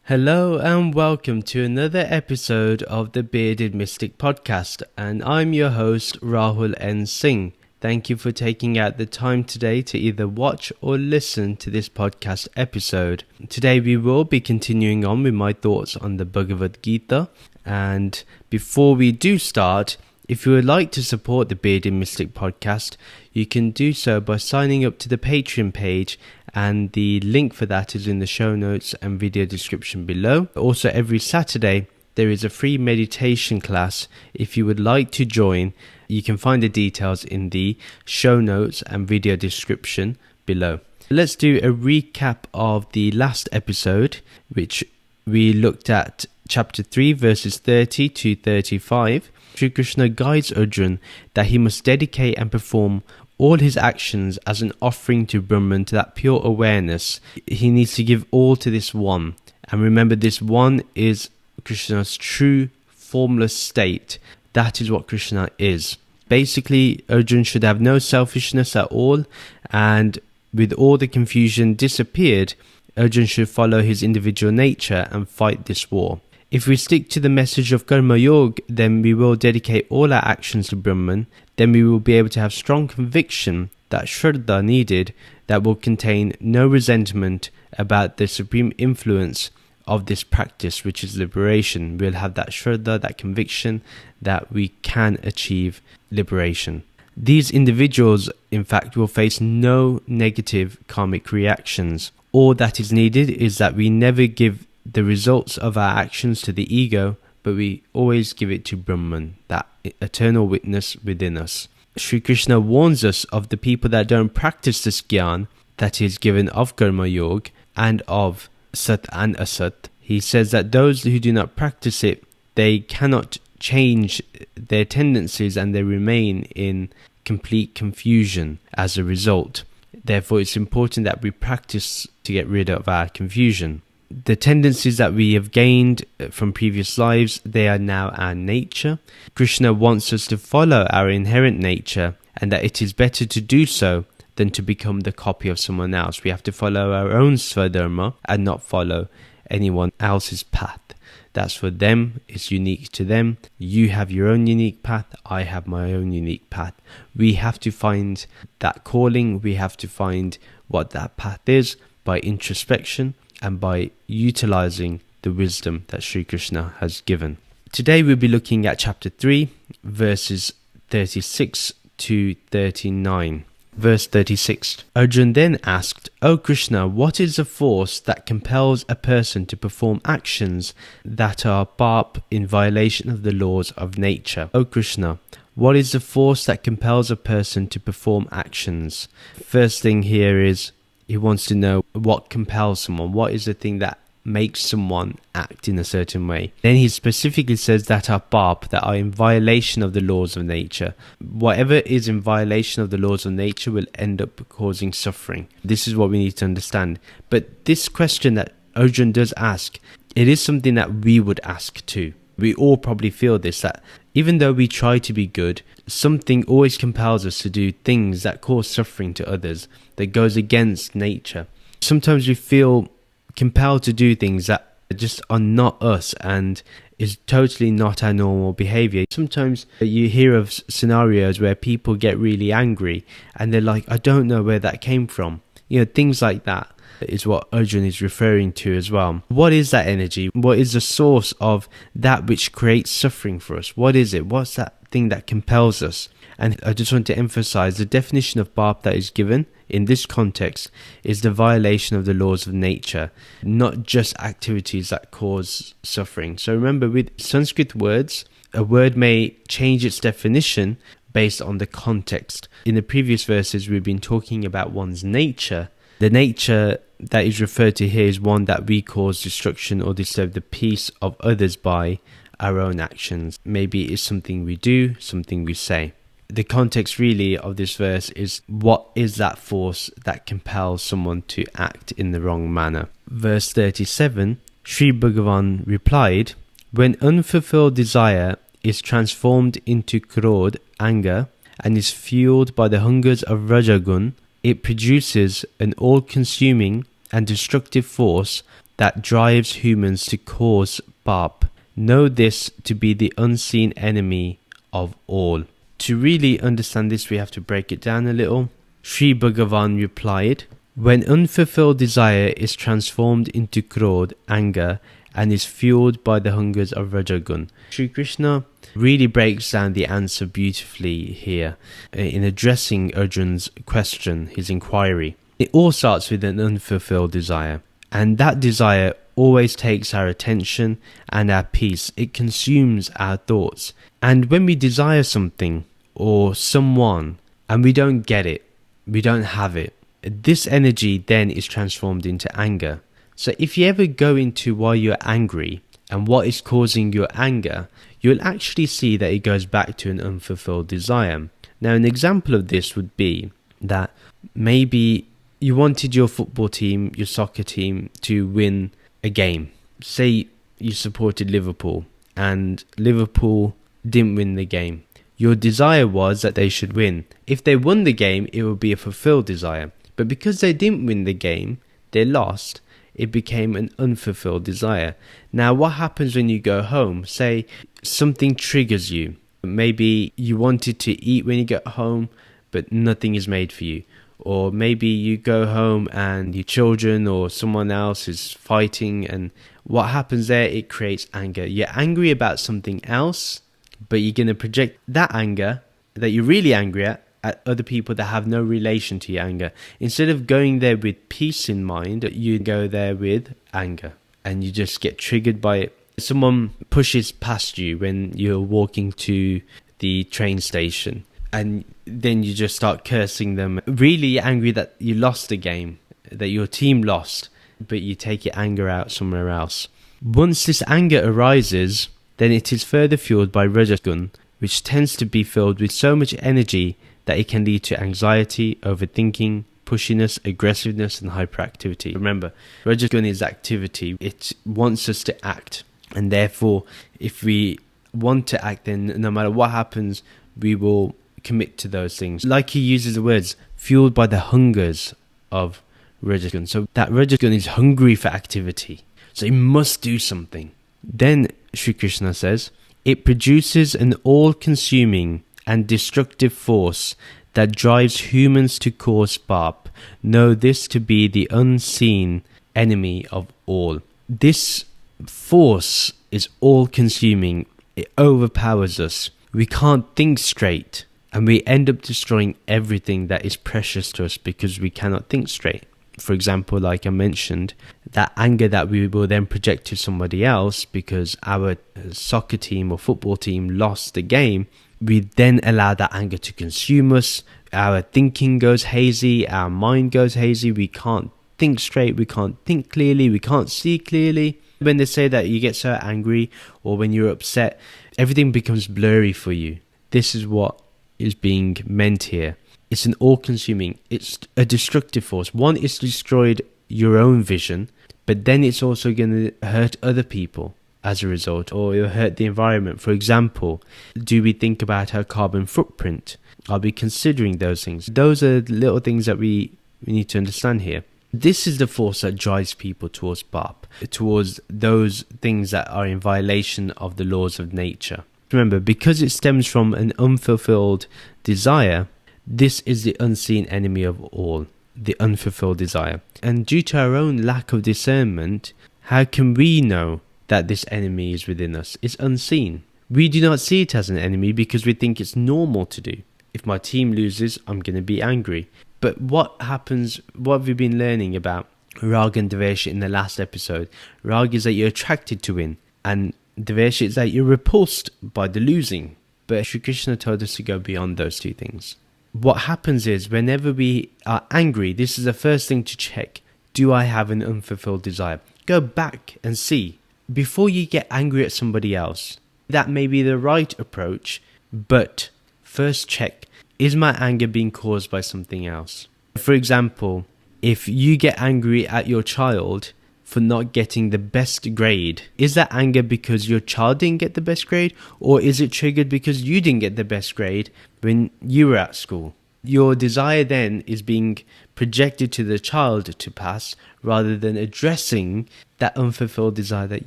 Hello and welcome to another episode of the Bearded Mystic Podcast, and I'm your host Rahul N. Singh. Thank you for taking out the time today to either watch or listen to this podcast episode. Today we will be continuing on with my thoughts on the Bhagavad Gita, and before we do start, if you would like to support the Bearded Mystic Podcast, you can do so by signing up to the Patreon page, and the link for that is in the show notes and video description below. Also, every Saturday there is a free meditation class. If you would like to join, you can find the details in the show notes and video description below. Let's do a recap of the last episode, which we looked at chapter 3 verses 30 to 35. Sri Krishna guides Arjuna that he must dedicate and perform all his actions as an offering to Brahman, to that pure awareness. He needs to give all to this one. And remember, this one is Krishna's true formless state. That is what Krishna is. Basically, Arjuna should have no selfishness at all, and with all the confusion disappeared, Arjuna should follow his individual nature and fight this war. If we stick to the message of Karma Yoga, then we will dedicate all our actions to Brahman. Then we will be able to have strong conviction, that Shraddha needed, that will contain no resentment about the supreme influence of this practice, which is liberation. We'll have that Shraddha, that conviction that we can achieve liberation. These individuals, in fact, will face no negative karmic reactions. All that is needed is that we never give the results of our actions to the ego, but we always give it to Brahman, that eternal witness within us. Sri Krishna warns us of the people that don't practice this gyan that is given of Karma Yoga and of Sat and Asat. He says that those who do not practice it, they cannot change their tendencies and they remain in complete confusion as a result. Therefore, it's important that we practice to get rid of our confusion. The tendencies that we have gained from previous lives, they are now our nature. Krishna wants us to follow our inherent nature, and that it is better to do so than to become the copy of someone else. We have to follow our own Swadharma and not follow anyone else's path. That's for them, it's unique to them. You have your own unique path, I have my own unique path. We have to find that calling, we have to find what that path is by introspection and by utilizing the wisdom that Sri Krishna has given. Today we'll be looking at chapter 3, verses 36 to 39. Verse 36. Arjuna then asked, O Krishna, what is the force that compels a person to perform actions that are Paap, in violation of the laws of nature? O Krishna, what is the force that compels a person to perform actions? First thing here is, he wants to know what compels someone. What is the thing that makes someone act in a certain way? Then he specifically says that are Paap, that are in violation of the laws of nature. Whatever is in violation of the laws of nature will end up causing suffering. This is what we need to understand. But this question that Arjuna does ask, it is something that we would ask too. We all probably feel this, that even though we try to be good, something always compels us to do things that cause suffering to others, that goes against nature. Sometimes we feel compelled to do things that just are not us and is totally not our normal behavior. Sometimes you hear of scenarios where people get really angry and they're like, I don't know where that came from. Things like that is what Arjuna is referring to as well. What is that energy? What is the source of that which creates suffering for us? What is it? What's that thing that compels us? And I just want to emphasize the definition of Paap that is given in this context is the violation of the laws of nature, not just activities that cause suffering. So remember, with Sanskrit words, a word may change its definition based on the context. In the previous verses, we've been talking about one's nature. The nature that is referred to here is one that we cause destruction or disturb the peace of others by our own actions. Maybe it's something we do, something we say. The context really of this verse is, what is that force that compels someone to act in the wrong manner? Verse 37, Sri Bhagavan replied, when unfulfilled desire is transformed into krodh, anger, and is fueled by the hungers of Rajagun, it produces an all-consuming and destructive force that drives humans to cause Paap. Know this to be the unseen enemy of all. To really understand this, we have to break it down a little. Sri Bhagavan replied, when unfulfilled desire is transformed into krodh, anger, and is fueled by the hungers of Rajagun. Sri Krishna really breaks down the answer beautifully here in addressing Arjun's question, his inquiry. It all starts with an unfulfilled desire, and that desire always takes our attention and our peace. It consumes our thoughts. And when we desire something or someone and we don't get it, we don't have it, this energy then is transformed into anger. So if you ever go into why you're angry and what is causing your anger, you'll actually see that it goes back to an unfulfilled desire. Now, an example of this would be that maybe you wanted your football team, your soccer team, to win a game. Say you supported Liverpool and Liverpool didn't win the game. Your desire was that they should win. If they won the game, it would be a fulfilled desire. But because they didn't win the game, they lost, it became an unfulfilled desire. Now, what happens when you go home? Say something triggers you. Maybe you wanted to eat when you get home, but nothing is made for you. Or maybe you go home and your children or someone else is fighting, and what happens there? It creates anger. You're angry about something else, but you're going to project that anger that you're really angry at other people that have no relation to your anger. Instead of going there with peace in mind, you go there with anger, and you just get triggered by it. Someone pushes past you when you're walking to the train station, and then you just start cursing them. Really angry that you lost the game, that your team lost, but you take your anger out somewhere else. Once this anger arises, then it is further fueled by Rajagun, which tends to be filled with so much energy that it can lead to anxiety, overthinking, pushiness, aggressiveness, and hyperactivity. Remember, Rajagun is activity. It wants us to act. And therefore, if we want to act, then no matter what happens, we will commit to those things. Like he uses the words, fueled by the hungers of Rajagun. So that Rajagun is hungry for activity. So he must do something. Then Sri Krishna says, it produces an all-consuming and destructive force that drives humans to cause Paap. Know this to be the unseen enemy of all. This force is all-consuming. It overpowers us. We can't think straight, and we end up destroying everything that is precious to us because we cannot think straight. For example, like I mentioned, that anger that we will then project to somebody else because our soccer team or football team lost the game, we then allow that anger to consume us. Our thinking goes hazy, our mind goes hazy, we can't think straight, we can't think clearly, we can't see clearly. When they say that you get so angry or when you're upset, everything becomes blurry for you. This is what is being meant here. It's an all-consuming, it's a destructive force. One, it's destroyed your own vision, but then it's also going to hurt other people as a result, or it'll hurt the environment. For example, do we think about our carbon footprint? Are we considering those things? Those are little things that we need to understand here. This is the force that drives people towards Paap, towards those things that are in violation of the laws of nature. Remember, because it stems from an unfulfilled desire, this is the unseen enemy of all, the unfulfilled desire. And due to our own lack of discernment, how can we know that this enemy is within us? It's unseen. We do not see it as an enemy because we think it's normal to do. If my team loses, I'm going to be angry. But what happens, what have we been learning about Rag and Dvesha in the last episode? Rag is that you're attracted to win, and Dvesha is that you're repulsed by the losing. But Shri Krishna told us to go beyond those two things. What happens is, whenever we are angry, this is the first thing to check. Do I have an unfulfilled desire? Go back and see. Before you get angry at somebody else, that may be the right approach, but first check, is my anger being caused by something else? For example, if you get angry at your child for not getting the best grade, is that anger because your child didn't get the best grade, or is it triggered because you didn't get the best grade when you were at school? Your desire then is being projected to the child to pass rather than addressing that unfulfilled desire that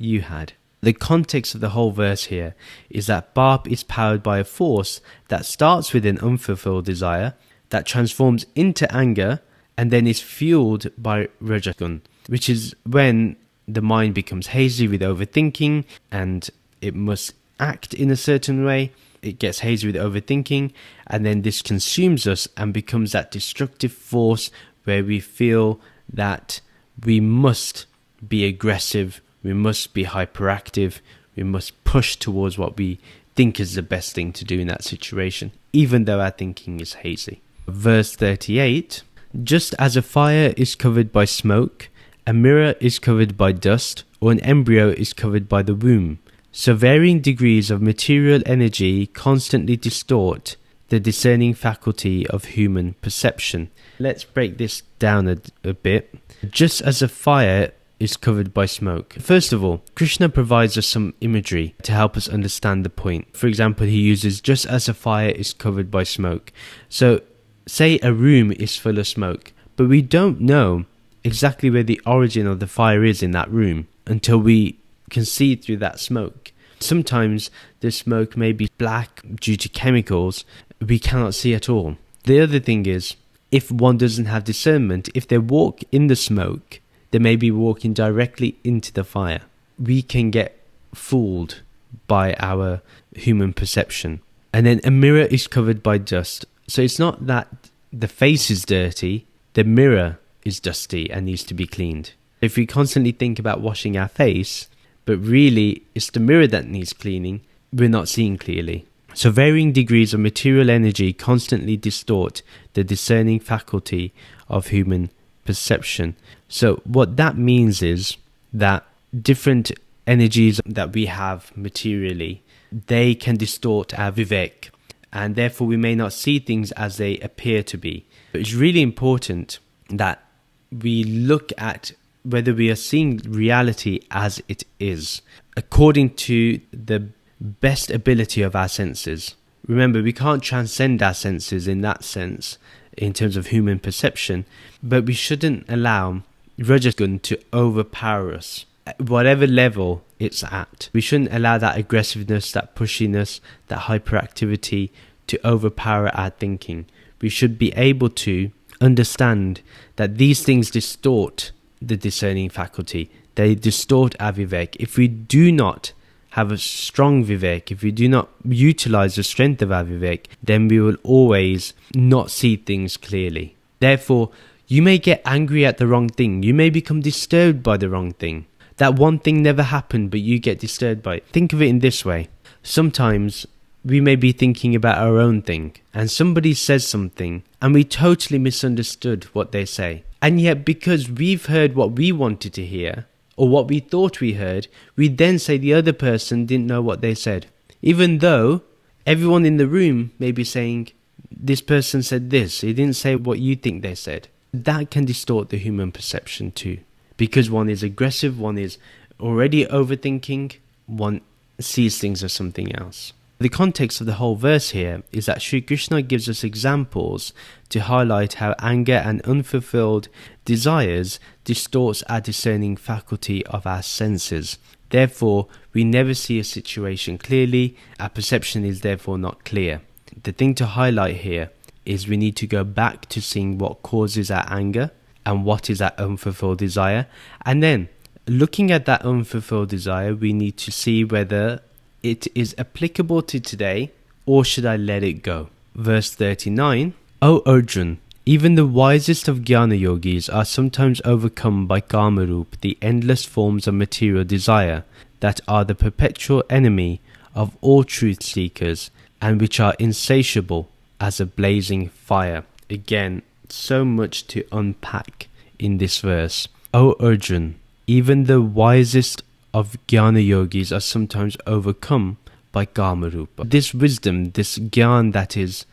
you had. The context of the whole verse here is that Paap is powered by a force that starts with an unfulfilled desire, that transforms into anger, and then is fueled by rajagun, which is when the mind becomes hazy with overthinking and it must act in a certain way. It gets hazy with overthinking, and then this consumes us and becomes that destructive force where we feel that we must be aggressive, we must be hyperactive, we must push towards what we think is the best thing to do in that situation, even though our thinking is hazy. Verse 38, just as a fire is covered by smoke, a mirror is covered by dust, or an embryo is covered by the womb, so varying degrees of material energy constantly distort the discerning faculty of human perception. Let's break this down a bit. Just as a fire is covered by smoke. First of all, Krishna provides us some imagery to help us understand the point. For example, he uses just as a fire is covered by smoke. So, say a room is full of smoke, but we don't know exactly where the origin of the fire is in that room until we can see through that smoke. Sometimes the smoke may be black due to chemicals we cannot see at all. The other thing is, if one doesn't have discernment, if they walk in the smoke, they may be walking directly into the fire. We can get fooled by our human perception. And then a mirror is covered by dust. So it's not that the face is dirty, the mirror is dusty and needs to be cleaned. If we constantly think about washing our face, but really it's the mirror that needs cleaning, we're not seeing clearly. So varying degrees of material energy constantly distort the discerning faculty of human perception. So what that means is that different energies that we have materially, they can distort our vivek, and therefore we may not see things as they appear to be. But it's really important that we look at whether we are seeing reality as it is, according to the best ability of our senses. Remember, we can't transcend our senses in that sense, in terms of human perception, but we shouldn't allow rajagun to overpower us at whatever level it's at. We shouldn't allow that aggressiveness, that pushiness, that hyperactivity to overpower our thinking. We should be able to understand that these things distort the discerning faculty. They distort our vivek. If we do not have a strong vivek, if we do not utilize the strength of our vivek, then we will always not see things clearly. Therefore, you may get angry at the wrong thing. You may become disturbed by the wrong thing. That one thing never happened, but you get disturbed by it. Think of it in this way. Sometimes we may be thinking about our own thing, and somebody says something, and we totally misunderstood what they say. And yet, because we've heard what we wanted to hear, or what we thought we heard, we then say the other person didn't know what they said. Even though everyone in the room may be saying, this person said this, he didn't say what you think they said. That can distort the human perception too. Because one is aggressive, one is already overthinking, one sees things as something else. The context of the whole verse here is that Sri Krishna gives us examples to highlight how anger and unfulfilled desires distorts our discerning faculty of our senses. Therefore, we never see a situation clearly, our perception is therefore not clear. The thing to highlight here is we need to go back to seeing what causes our anger and what is that unfulfilled desire. And then, looking at that unfulfilled desire, we need to see whether it is applicable to today, or should I let it go? Verse 39, O Arjuna, even the wisest of jnana yogis are sometimes overcome by kamarup, the endless forms of material desire that are the perpetual enemy of all truth seekers and which are insatiable as a blazing fire. Again, so much to unpack in this verse. O Arjuna, even the wisest of jnana yogis are sometimes overcome by kamarupa. This wisdom, this gyan that is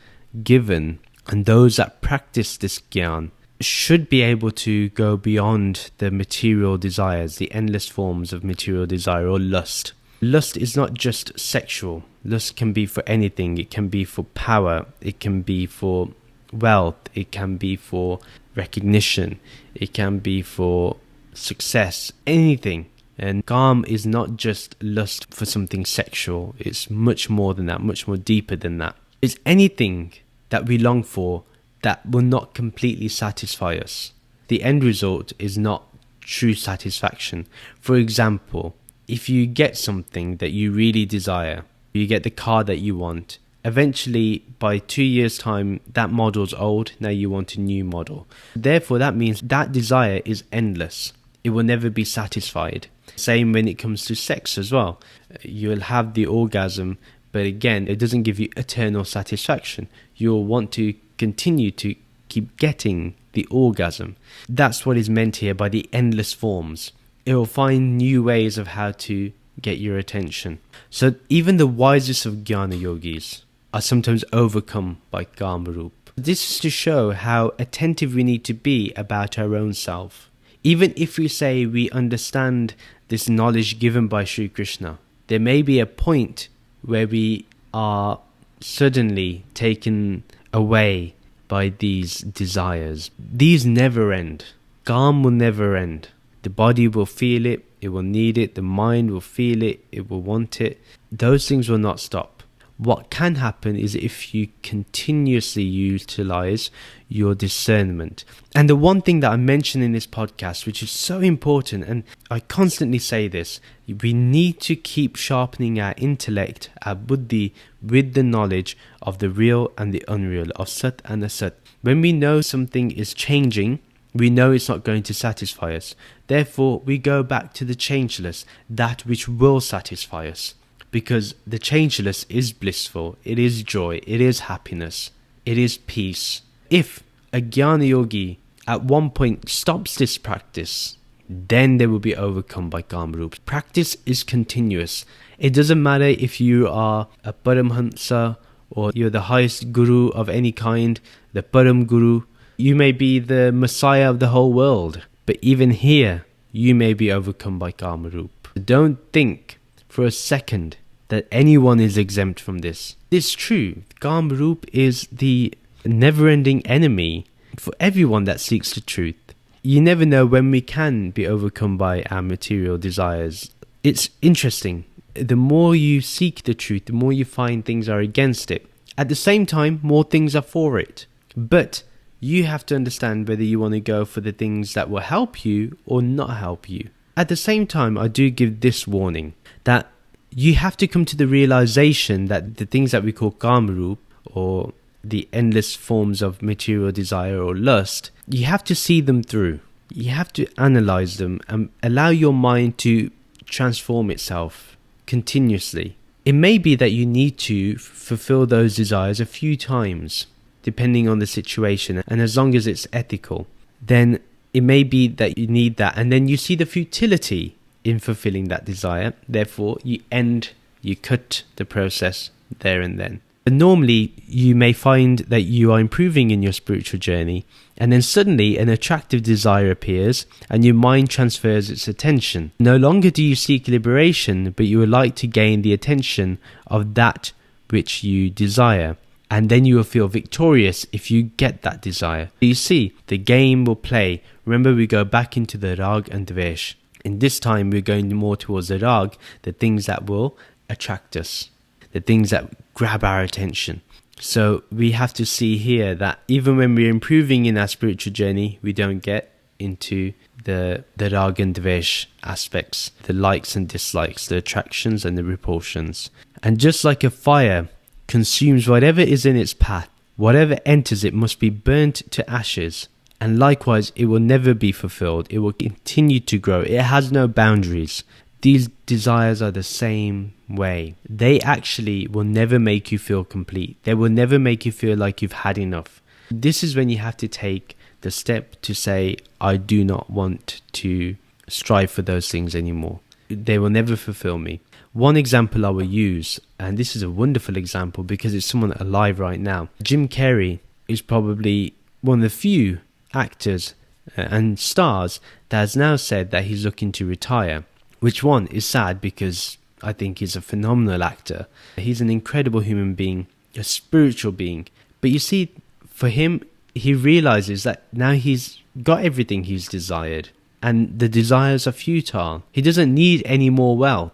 given, and those that practice this gyan should be able to go beyond the material desires, the endless forms of material desire or lust. Lust is not just sexual. Lust can be for anything. It can be for power. It can be for wealth, it can be for recognition, it can be for success, anything. And Kaam is not just lust for something sexual, it's much more than that, much more deeper than that. It's anything that we long for that will not completely satisfy us. The end result is not true satisfaction. For example, if you get something that you really desire, you get the car that you want, eventually by 2 years' time that model's old, now you want a new model. Therefore that means that desire is endless. It will never be satisfied. Same when it comes to sex as well. You'll have the orgasm, but again, it doesn't give you eternal satisfaction. You'll want to continue to keep getting the orgasm. That's what is meant here by the endless forms. It will find new ways of how to get your attention. So even the wisest of jnana yogis are sometimes overcome by Kamarup. This is to show how attentive we need to be about our own self. Even if we say we understand this knowledge given by Sri Krishna, there may be a point where we are suddenly taken away by these desires. These never end. Kaam will never end. The body will feel it, it will need it, the mind will feel it, it will want it. Those things will not stop. What can happen is if you continuously utilize your discernment. And the one thing that I mentioned in this podcast, which is so important, and I constantly say this, we need to keep sharpening our intellect, our buddhi, with the knowledge of the real and the unreal, of sat and asat. When we know something is changing, we know it's not going to satisfy us. Therefore, we go back to the changeless, that which will satisfy us. Because the changeless is blissful, it is joy, it is happiness, it is peace. If a jnana yogi at one point stops this practice, then they will be overcome by Kamarup. Practice is continuous. It doesn't matter if you are a Paramhamsa or you're the highest guru of any kind, the Param Guru. You may be the Messiah of the whole world, but even here, you may be overcome by Kamarup. Don't think for a second that anyone is exempt from this. It's true. Kamarup is the never-ending enemy for everyone that seeks the truth. You never know when we can be overcome by our material desires. It's interesting. The more you seek the truth, the more you find things are against it. At the same time, more things are for it. But you have to understand whether you want to go for the things that will help you or not help you. At the same time, I do give this warning that you have to come to the realization that the things that we call Kamarup, or the endless forms of material desire or lust, you have to see them through. You have to analyze them and allow your mind to transform itself continuously. It may be that you need to fulfill those desires a few times, depending on the situation, and as long as it's ethical, then it may be that you need that, and then you see the futility in fulfilling that desire. Therefore, you cut the process there and then. And normally, you may find that you are improving in your spiritual journey, and then suddenly an attractive desire appears, and your mind transfers its attention. No longer do you seek liberation, but you would like to gain the attention of that which you desire. And then you will feel victorious if you get that desire. You see, the game will play. Remember, we go back into the rag and dvesh. In this time, we're going more towards the rag, the things that will attract us, the things that grab our attention. So we have to see here that even when we're improving in our spiritual journey, we don't get into the rag and dvesh aspects, the likes and dislikes, the attractions and the repulsions. And just like a fire consumes whatever is in its path, whatever enters it must be burnt to ashes. And likewise, it will never be fulfilled. It will continue to grow. It has no boundaries. These desires are the same way. They actually will never make you feel complete. They will never make you feel like you've had enough. This is when you have to take the step to say, I do not want to strive for those things anymore. They will never fulfill me. One example I will use, and this is a wonderful example because it's someone alive right now. Jim Carrey is probably one of the few actors and stars that has now said that he's looking to retire, which one is sad because I think he's a phenomenal actor. He's an incredible human being, a spiritual being. But you see, for him, he realizes that now he's got everything he's desired, and the desires are futile. He doesn't need any more wealth.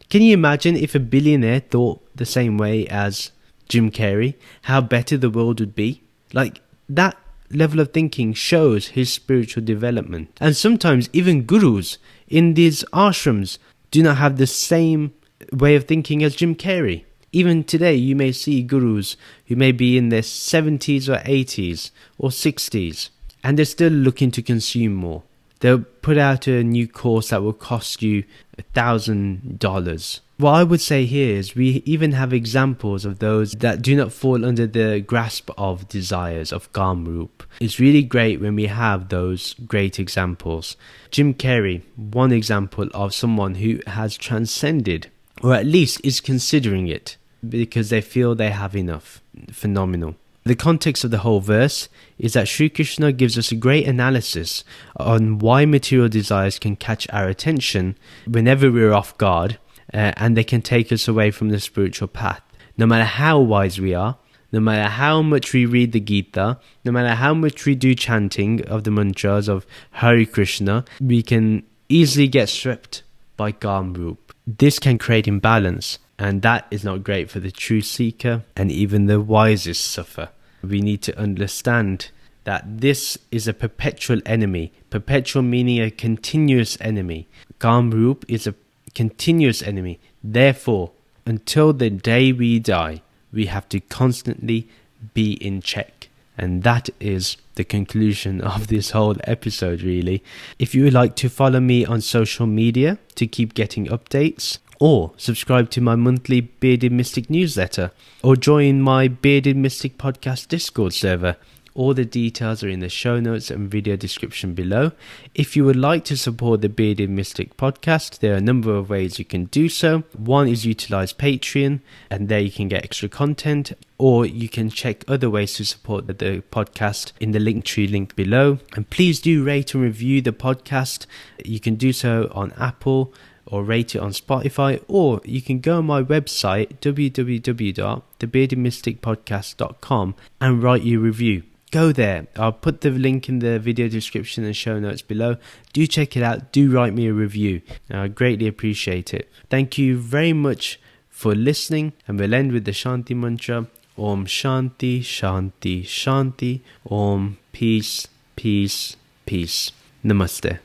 Can you imagine if a billionaire thought the same way as Jim Carrey, how better the world would be? Like, that level of thinking shows his spiritual development. And sometimes even gurus in these ashrams do not have the same way of thinking as Jim Carrey. Even today, you may see gurus who may be in their 70s or 80s or 60s, and they're still looking to consume more. They'll put out a new course that will cost you $1,000. What I would say here is we even have examples of those that do not fall under the grasp of desires, of Kamrup. It's really great when we have those great examples. Jim Carrey, one example of someone who has transcended, or at least is considering it, because they feel they have enough. Phenomenal. The context of the whole verse is that Sri Krishna gives us a great analysis on why material desires can catch our attention whenever we're off guard, and they can take us away from the spiritual path. No matter how wise we are, no matter how much we read the Gita, no matter how much we do chanting of the mantras of Hare Krishna, we can easily get swept by Kamrup. This can create imbalance, and that is not great for the true seeker, and even the wisest suffer. We need to understand that this is a perpetual enemy. Perpetual meaning a continuous enemy. Kamrup is a continuous enemy. Therefore, until the day we die, we have to constantly be in check. And that is the conclusion of this whole episode, really. If you would like to follow me on social media to keep getting updates, or subscribe to my monthly Bearded Mystic newsletter, or join my Bearded Mystic podcast Discord server. All the details are in the show notes and video description below. If you would like to support the Bearded Mystic podcast, there are a number of ways you can do so. One is utilize Patreon, and there you can get extra content, or you can check other ways to support the podcast in the Linktree link below. And please do rate and review the podcast. You can do so on Apple, or rate it on Spotify, or you can go on my website www.thebeardedmysticpodcast.com and write your review. Go there. I'll put the link in the video description and show notes below. Do check it out. Do write me a review. I greatly appreciate it. Thank you very much for listening, and we'll end with the Shanti mantra. Om Shanti, Shanti, Shanti. Om Peace, Peace, Peace. Namaste.